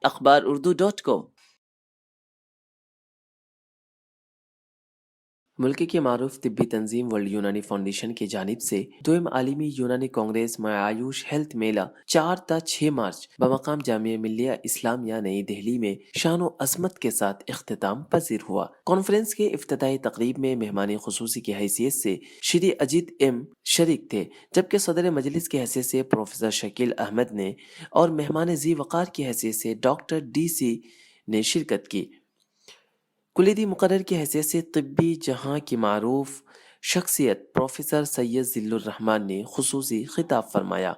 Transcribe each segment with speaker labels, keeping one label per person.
Speaker 1: akhbarurdu.com ملک کی معروف طبی تنظیم ورلڈ یونانی فاؤنڈیشن کی جانب سے دوئم عالمی یونانی کانگریس میں آیوش ہیلتھ میلہ 4 تا 6 مارچ بمقام جامعہ ملیہ اسلامیہ نئی دہلی میں شان و عظمت کے ساتھ اختتام پذیر ہوا۔ کانفرنس کے افتتاحی تقریب میں مہمان خصوصی کی حیثیت سے شری اجیت ایم شریک تھے، جبکہ صدر مجلس کی حیثیت سے پروفیسر شکیل احمد نے اور مہمان ذی وقار کی حیثیت سے ڈاکٹر ڈی سی نے شرکت کی۔ کلیدی مقرر کی حیثیت سے طبی جہاں کی معروف شخصیت پروفیسر سید ذل الرحمن نے خصوصی خطاب فرمایا۔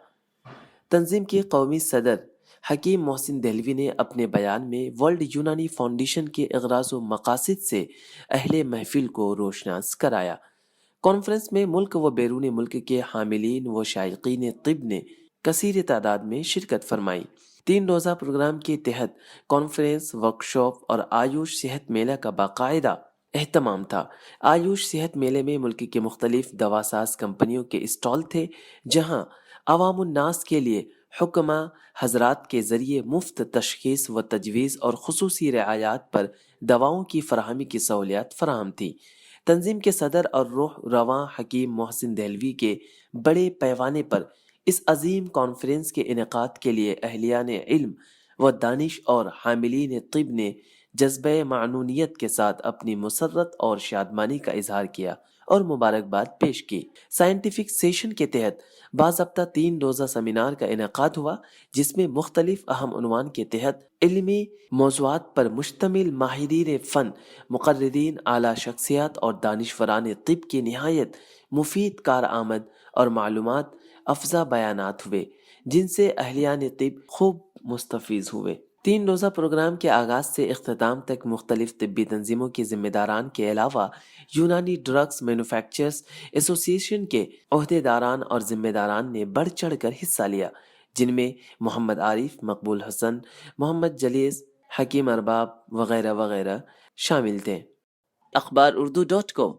Speaker 1: تنظیم کے قومی صدر حکیم محسن دہلوی نے اپنے بیان میں ورلڈ یونانی فاؤنڈیشن کے اغراض و مقاصد سے اہل محفل کو روشناس کرایا۔ کانفرنس میں ملک و بیرون ملک کے حاملین و شائقین طب نے کثیر تعداد میں شرکت فرمائی۔ 3 روزہ پروگرام کے تحت کانفرنس، ورکشاپ اور آیوش صحت میلہ کا باقاعدہ اہتمام تھا۔ آیوش صحت میلے میں ملک کے مختلف دواساز کمپنیوں کے اسٹال تھے، جہاں عوام الناس کے لیے حکماء حضرات کے ذریعے مفت تشخیص و تجویز اور خصوصی رعایات پر دواؤں کی فراہمی کی سہولیات فراہم تھی۔ تنظیم کے صدر اور روح رواں حکیم محسن دہلوی کے بڑے پیمانے پر اس عظیم کانفرنس کے انعقاد کے لیے اہلیان علم و دانش اور حاملین طب نے جذبہ معنونیت کے ساتھ اپنی مسرت اور شادمانی کا اظہار کیا اور مبارکباد پیش کی۔ سائنٹیفک سیشن کے تحت باضابطہ 3 روزہ سیمینار کا انعقاد ہوا، جس میں مختلف اہم عنوان کے تحت علمی موضوعات پر مشتمل ماہرین فن، مقررین، اعلیٰ شخصیات اور دانشوران طب کی نہایت مفید کارآمد اور معلومات افزا بیانات ہوئے، جن سے اہلیان طب خوب مستفیض ہوئے۔ 3 روزہ پروگرام کے آغاز سے اختتام تک مختلف طبی تنظیموں کے ذمہ داران کے علاوہ یونانی ڈرگس مینوفیکچررز ایسوسی ایشن کے عہدیداران اور ذمہ داران نے بڑھ چڑھ کر حصہ لیا، جن میں محمد عارف، مقبول حسن، محمد جلیس، حکیم ارباب وغیرہ وغیرہ شامل تھے۔ akhbarurdu.com